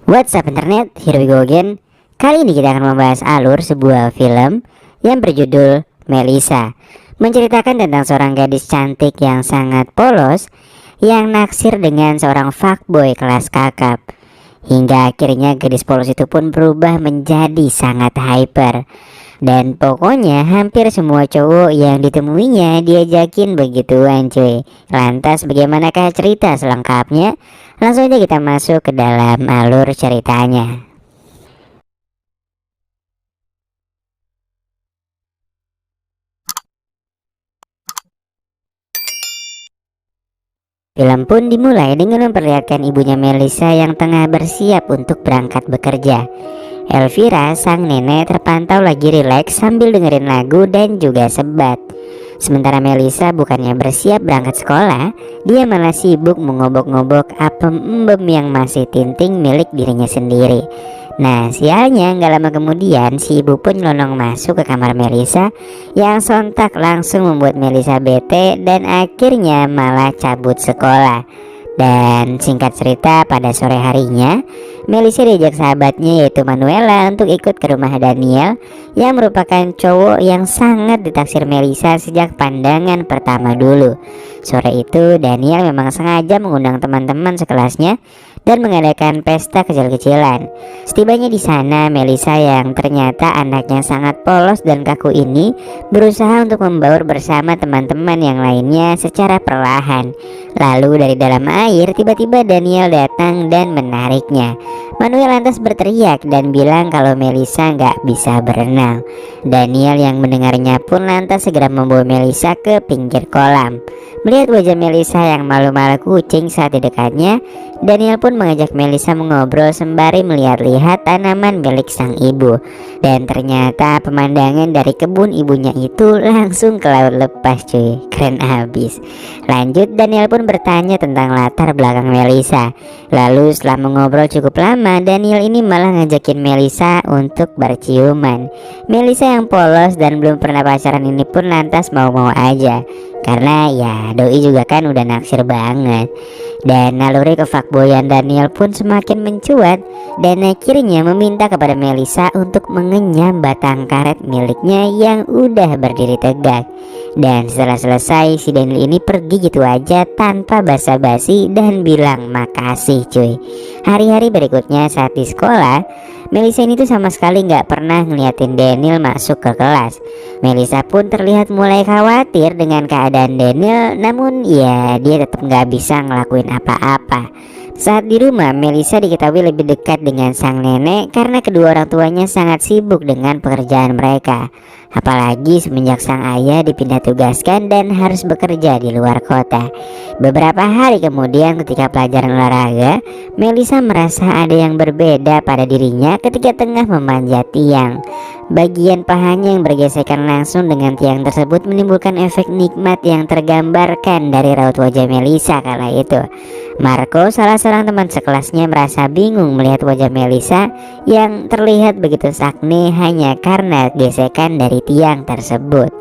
What's up internet, here we go again. Kali ini kita akan membahas alur sebuah film yang berjudul Melissa. Menceritakan tentang seorang gadis cantik yang sangat polos yang naksir dengan seorang fuckboy kelas kakap. Hingga akhirnya gadis polos itu pun berubah menjadi sangat hyper. Dan pokoknya hampir semua cowok yang ditemuinya diajakin begituan cuy. Lantas bagaimanakah cerita selengkapnya? Langsung aja kita masuk ke dalam alur ceritanya. Film pun dimulai dengan memperlihatkan ibunya Melissa yang tengah bersiap untuk berangkat bekerja. Elvira, sang nenek, terpantau lagi rileks sambil dengerin lagu dan juga sebat. Sementara Melissa bukannya bersiap berangkat sekolah, dia malah sibuk mengobok-ngobok apem embem yang masih tinting milik dirinya sendiri. Nah, sialnya gak lama kemudian si ibu pun nyelonong masuk ke kamar Melissa yang sontak langsung membuat Melissa bete dan akhirnya malah cabut sekolah. Dan singkat cerita, pada sore harinya Melissa diajak sahabatnya yaitu Manuela untuk ikut ke rumah Daniel yang merupakan cowok yang sangat ditaksir Melissa sejak pandangan pertama dulu. Sore itu Daniel memang sengaja mengundang teman-teman sekelasnya dan mengadakan pesta kecil-kecilan. Setibanya di sana, Melissa yang ternyata anaknya sangat polos dan kaku ini berusaha untuk membaur bersama teman-teman yang lainnya secara perlahan. Lalu dari dalam air tiba-tiba Daniel datang dan menariknya. Manuel lantas berteriak dan bilang kalau Melissa nggak bisa berenang. Daniel yang mendengarnya pun lantas segera membawa Melissa ke pinggir kolam. Melihat wajah Melissa yang malu-malu kucing saat di dekatnya, Daniel pun mengajak Melissa mengobrol sembari melihat-lihat tanaman milik sang ibu. Dan ternyata pemandangan dari kebun ibunya itu langsung ke laut lepas cuy. Keren abis. Lanjut, Daniel pun bertanya tentang latar belakang Melissa. Lalu setelah mengobrol cukup lama, Daniel ini malah ngajakin Melissa untuk berciuman. Melissa yang polos dan belum pernah pacaran ini pun lantas mau-mau aja, karena ya doi juga kan udah naksir banget. Dan naluri kefuckboyan Daniel pun semakin mencuat dan akhirnya meminta kepada Melissa untuk mengenyam batang karet miliknya yang udah berdiri tegak. Dan setelah selesai, si Daniel ini pergi gitu aja tanpa basa-basi dan bilang makasih cuy. Hari-hari berikutnya saat di sekolah, Melissa ini tuh sama sekali nggak pernah ngeliatin Daniel masuk ke kelas. Melissa pun terlihat mulai khawatir dengan keadaan Daniel, namun ya dia tetap nggak bisa ngelakuin apa-apa. Saat di rumah, Melissa diketahui lebih dekat dengan sang nenek karena kedua orang tuanya sangat sibuk dengan pekerjaan mereka. Apalagi semenjak sang ayah dipindah tugaskan dan harus bekerja di luar kota. Beberapa hari kemudian ketika pelajaran olahraga, Melissa merasa ada yang berbeda pada dirinya ketika tengah memanjat tiang. Bagian pahanya yang bergesekan langsung dengan tiang tersebut menimbulkan efek nikmat yang tergambarkan dari raut wajah Melissa kala itu. Marco, salah seorang teman sekelasnya, merasa bingung melihat wajah Melissa yang terlihat begitu sakne hanya karena gesekan dari tiang tersebut.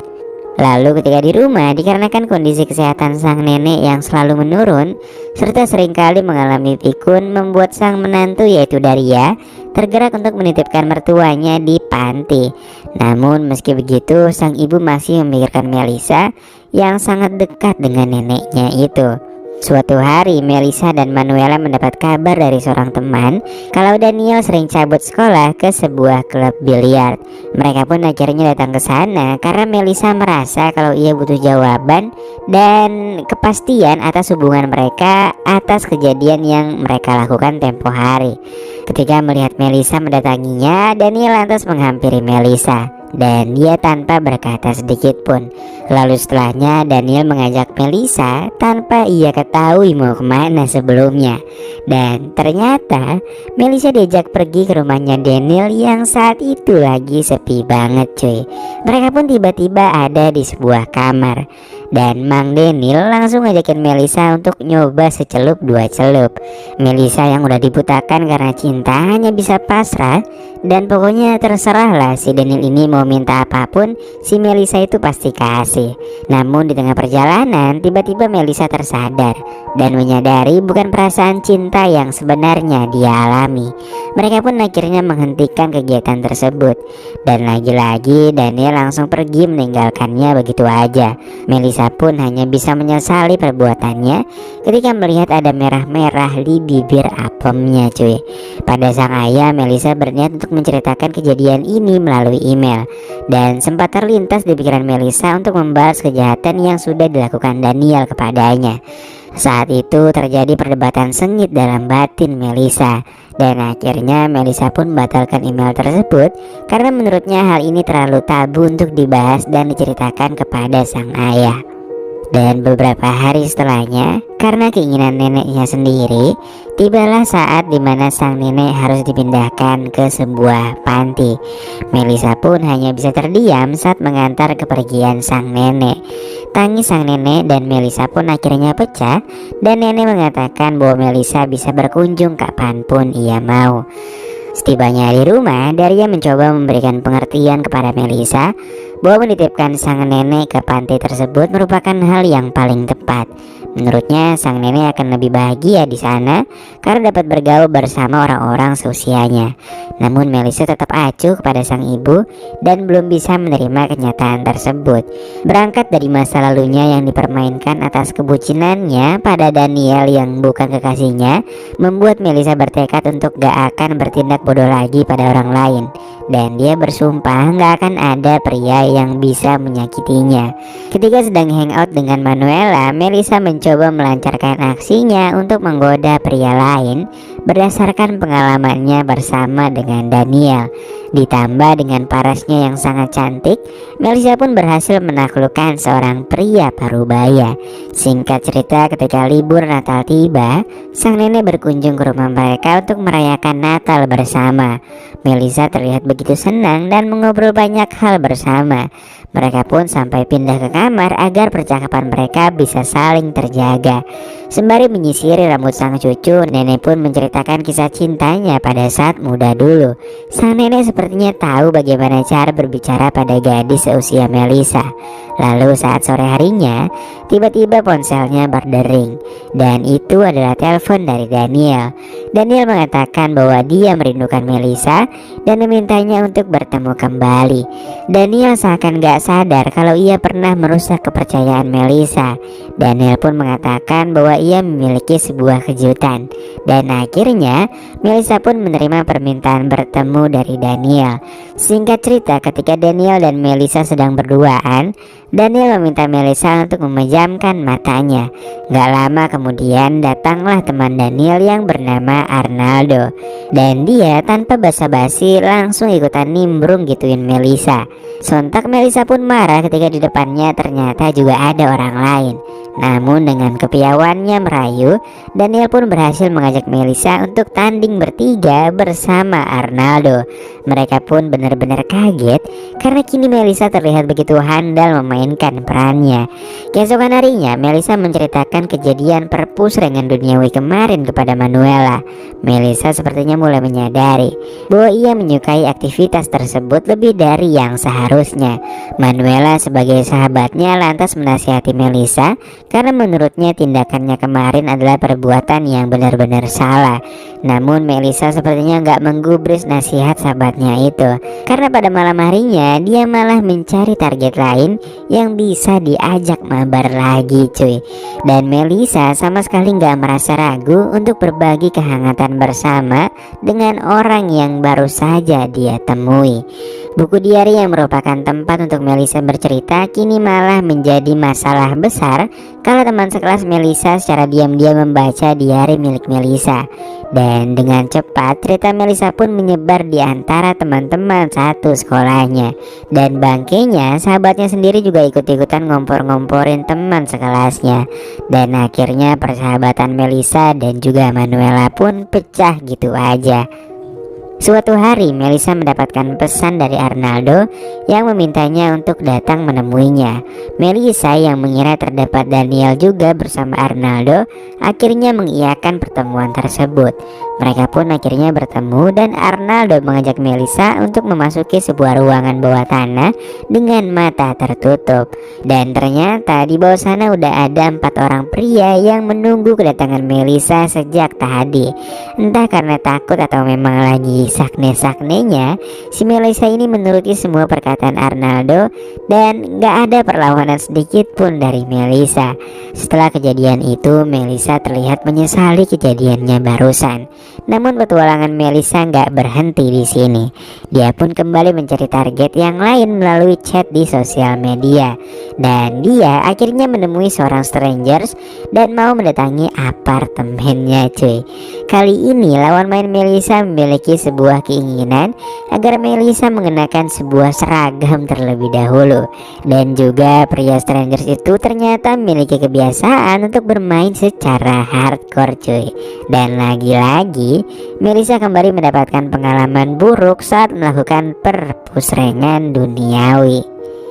Lalu ketika di rumah, dikarenakan kondisi kesehatan sang nenek yang selalu menurun serta seringkali mengalami pikun, membuat sang menantu yaitu Daria tergerak untuk menitipkan mertuanya di panti. Namun meski begitu, sang ibu masih memikirkan Melissa yang sangat dekat dengan neneknya itu. Suatu hari Melissa dan Manuela mendapat kabar dari seorang teman kalau Daniel sering cabut sekolah ke sebuah klub biliar. Mereka pun akhirnya datang ke sana karena Melissa merasa kalau ia butuh jawaban dan kepastian atas hubungan mereka atas kejadian yang mereka lakukan tempo hari. Ketika melihat Melissa mendatanginya, Daniel lantas menghampiri Melissa dan dia tanpa berkata sedikit pun. Lalu setelahnya Daniel mengajak Melissa tanpa ia ketahui mau kemana sebelumnya. Dan ternyata Melissa diajak pergi ke rumahnya Daniel yang saat itu lagi sepi banget cuy. Mereka pun tiba-tiba ada di sebuah kamar. Dan Mang Denil langsung ngajakin Melisa untuk nyoba secelup dua celup. Melisa yang udah dibutakan karena cinta hanya bisa pasrah. Dan pokoknya terserah lah, si Denil ini mau minta apapun, si Melisa itu pasti kasih. Namun di tengah perjalanan tiba-tiba Melisa tersadar dan menyadari bukan perasaan cinta yang sebenarnya dia alami. Mereka pun akhirnya menghentikan kegiatan tersebut. Dan lagi-lagi Daniel langsung pergi meninggalkannya begitu aja. Melisa pun hanya bisa menyesali perbuatannya ketika melihat ada merah-merah di bibir apemnya cuy. Pada sang ayah, Melisa berniat untuk menceritakan kejadian ini melalui email. Dan sempat terlintas di pikiran Melisa untuk membalas kejahatan yang sudah dilakukan Daniel kepadanya. Saat itu terjadi perdebatan sengit dalam batin Melisa. Dan akhirnya Melisa pun membatalkan email tersebut karena menurutnya hal ini terlalu tabu untuk dibahas dan diceritakan kepada sang ayah. Dan beberapa hari setelahnya, karena keinginan neneknya sendiri, tibalah saat dimana sang nenek harus dipindahkan ke sebuah panti. Melisa pun hanya bisa terdiam saat mengantar kepergian sang nenek. Tangis sang nenek dan Melisa pun akhirnya pecah, dan nenek mengatakan bahwa Melisa bisa berkunjung kapanpun ia mau. Setibanya di rumah, Daria mencoba memberikan pengertian kepada Melisa bahwa menitipkan sang nenek ke panti tersebut merupakan hal yang paling tepat. Menurutnya sang nenek akan lebih bahagia di sana karena dapat bergaul bersama orang-orang seusianya. Namun Melisa tetap acuh kepada sang ibu dan belum bisa menerima kenyataan tersebut. Berangkat dari masa lalunya yang dipermainkan atas kebucinannya pada Daniel yang bukan kekasihnya, membuat Melisa bertekad untuk gak akan bertindak bodoh lagi pada orang lain. Dan dia bersumpah gak akan ada pria yang bisa menyakitinya. Ketika sedang hangout dengan Manuela, Melisa mencoba melancarkan aksinya untuk menggoda pria lain berdasarkan pengalamannya bersama dengan Daniel. Ditambah dengan parasnya yang sangat cantik, Melisa pun berhasil menaklukkan seorang pria parubaya. Singkat cerita, ketika libur Natal tiba, sang nenek berkunjung ke rumah mereka untuk merayakan Natal bersama. Melisa terlihat begitu senang dan mengobrol banyak hal bersama. Mereka pun sampai pindah ke kamar agar percakapan mereka bisa saling terjaga. Sembari menyisiri rambut sang cucu, nenek pun menceritakan kisah cintanya pada saat muda dulu. Sang nenek sepertinya tahu bagaimana cara berbicara pada gadis seusia Melisa. Lalu saat sore harinya, tiba-tiba ponselnya berdering. Dan itu adalah telepon dari Daniel. Daniel mengatakan bahwa dia merindukan Melisa dan memintanya untuk bertemu kembali. Daniel seakan gak sadar kalau ia pernah merusak kepercayaan Melisa. Daniel pun mengatakan bahwa ia memiliki sebuah kejutan. Dan akhirnya Melisa pun menerima permintaan bertemu dari Daniel. Singkat cerita, ketika Daniel dan Melisa sedang berduaan, Daniel meminta Melisa untuk memejamkan matanya. Gak lama kemudian datanglah teman Daniel yang bernama Arnaldo. Dan dia tanpa basa-basi langsung ikutan nimbrung gituin Melisa. Sontak Melisa pun marah ketika di depannya ternyata juga ada orang lain. Namun dengan kepiawannya merayu, Daniel pun berhasil mengajak Melisa untuk tanding bertiga bersama Arnaldo. Mereka pun benar-benar kaget karena kini Melisa terlihat begitu handal memainkan perannya. Keesokan harinya, Melisa menceritakan kejadian perpus dengan duniawi kemarin kepada Manuela. Melisa sepertinya mulai menyadari bahwa ia menyukai aktivitas tersebut lebih dari yang seharusnya. Manuela sebagai sahabatnya lantas menasihati Melisa karena menurutnya tindakannya kemarin adalah perbuatan yang benar-benar salah. Namun Melisa sepertinya gak menggubris nasihat sahabatnya itu, karena pada malam harinya dia malah mencari target lain yang bisa diajak mabar lagi cuy. Dan Melisa sama sekali gak merasa ragu untuk berbagi kehangatan bersama dengan orang yang baru saja dia temui. Buku diari yang merupakan tempat untuk Melisa bercerita kini malah menjadi masalah besar kalau teman sekelas Melisa secara diam-diam membaca diari milik Melisa. Dan dengan cepat cerita Melisa pun menyebar di antara teman-teman satu sekolahnya. Dan bangkainya sahabatnya sendiri juga ikut-ikutan ngompor-ngomporin teman sekelasnya. Dan akhirnya persahabatan Melisa dan juga Manuela pun pecah gitu aja. Suatu hari Melisa mendapatkan pesan dari Arnaldo yang memintanya untuk datang menemuinya. Melisa yang mengira terdapat Daniel juga bersama Arnaldo akhirnya mengiyakan pertemuan tersebut. Mereka pun akhirnya bertemu dan Arnaldo mengajak Melisa untuk memasuki sebuah ruangan bawah tanah dengan mata tertutup. Dan ternyata di bawah sana udah ada 4 orang pria yang menunggu kedatangan Melisa sejak tadi. Entah karena takut atau memang lagi sakne-saknenya, si Melisa ini menuruti semua perkataan Arnaldo dan gak ada perlawanan sedikit pun dari Melisa. Setelah kejadian itu, Melisa terlihat menyesali kejadiannya barusan. Namun petualangan Melisa gak berhenti di sini. Dia pun kembali mencari target yang lain melalui chat di sosial media. Dan dia akhirnya menemui seorang strangers dan mau mendatangi apartemennya cuy. Kali ini lawan main Melisa memiliki sebuah keinginan agar Melisa mengenakan sebuah seragam terlebih dahulu. Dan juga pria strangers itu ternyata memiliki kebiasaan untuk bermain secara hardcore cuy. Dan lagi-lagi Melisa kembali mendapatkan pengalaman buruk saat melakukan perpusrengan duniawi.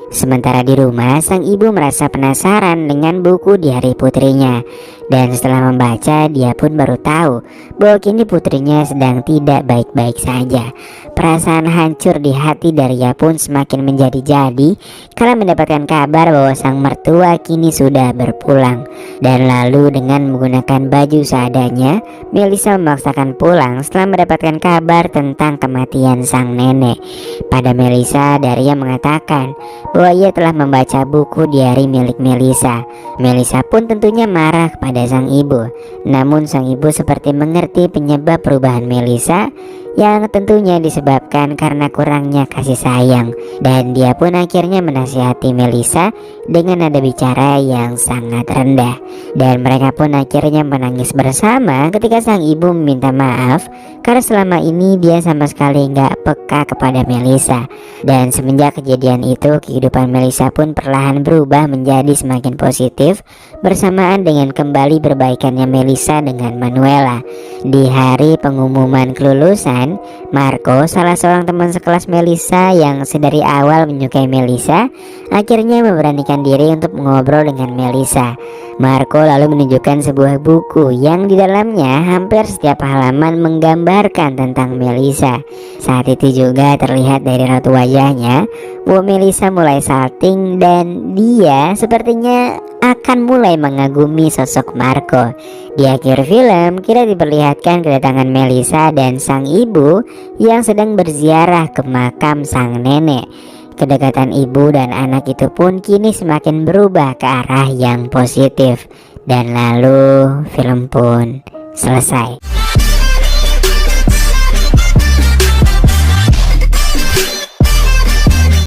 Sementara di rumah, sang ibu merasa penasaran dengan buku diari putrinya. Dan setelah membaca, dia pun baru tahu bahwa kini putrinya sedang tidak baik-baik saja. Perasaan hancur di hati Daria pun semakin menjadi-jadi karena mendapatkan kabar bahwa sang mertua kini sudah berpulang. Dan lalu dengan menggunakan baju seadanya, Melisa memaksakan pulang setelah mendapatkan kabar tentang kematian sang nenek. Pada Melisa, Daria mengatakan bahwa ia telah membaca buku diari milik Melisa. Melisa pun tentunya marah kepada sang ibu. Namun sang ibu seperti mengerti penyebab perubahan Melisa, yang tentunya disebabkan karena kurangnya kasih sayang. Dan dia pun akhirnya menasihati Melisa dengan nada bicara yang sangat rendah. Dan mereka pun akhirnya menangis bersama ketika sang ibu meminta maaf karena selama ini dia sama sekali nggak peka kepada Melisa. Dan semenjak kejadian itu, kehidupan Melisa pun perlahan berubah menjadi semakin positif bersamaan dengan kembali berbaikannya Melisa dengan Manuela. Di hari pengumuman kelulusan, Marco, salah seorang teman sekelas Melisa yang sedari awal menyukai Melisa, akhirnya memberanikan diri untuk mengobrol dengan Melisa. Marco lalu menunjukkan sebuah buku yang di dalamnya hampir setiap halaman menggambarkan tentang Melisa. Saat itu juga terlihat dari raut wajahnya bahwa Melisa mulai salting dan dia sepertinya akan mulai mengagumi sosok Marco. Di akhir film kita diperlihatkan kedatangan Melisa dan sang ibu yang sedang berziarah ke makam sang nenek. Kedekatan ibu dan anak itu pun kini semakin berubah ke arah yang positif. Dan lalu film pun selesai.